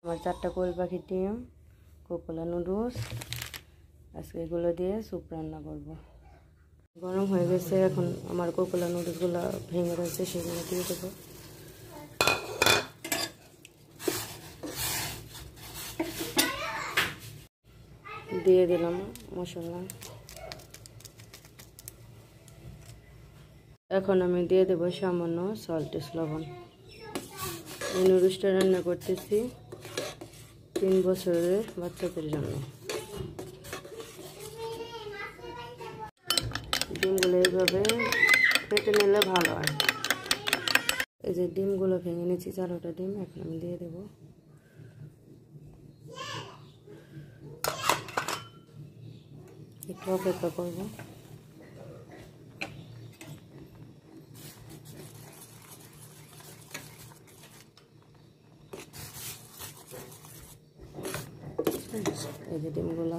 আমার 4টা কোয়েল পাখির ডিম, কোকোলা নুডলস। আজকে এগুলো দিয়ে স্যুপ রান্না করব। গরম হয়ে গেছে, এখন আমার কোকোলা নুডলসগুলো ভেঙে রয়েছে, সেগুলো দিয়ে দেবো। দিয়ে দিলাম মশলা। এখন আমি দিয়ে দেবো সামান্য সল্টেস লবণ। এই নুডলসটা রান্না করতেছি 3 বছরের বাচ্চাদের জন্য। ডিমগুলো এইভাবে ফেটে নিলে ভালো হয়। এই যে ডিমগুলো ভেঙে নিয়েছি, 4টা ডিম এখন আমি দিয়ে দেবো। একটু অপেক্ষা করবো। এই যে ডিমগুলা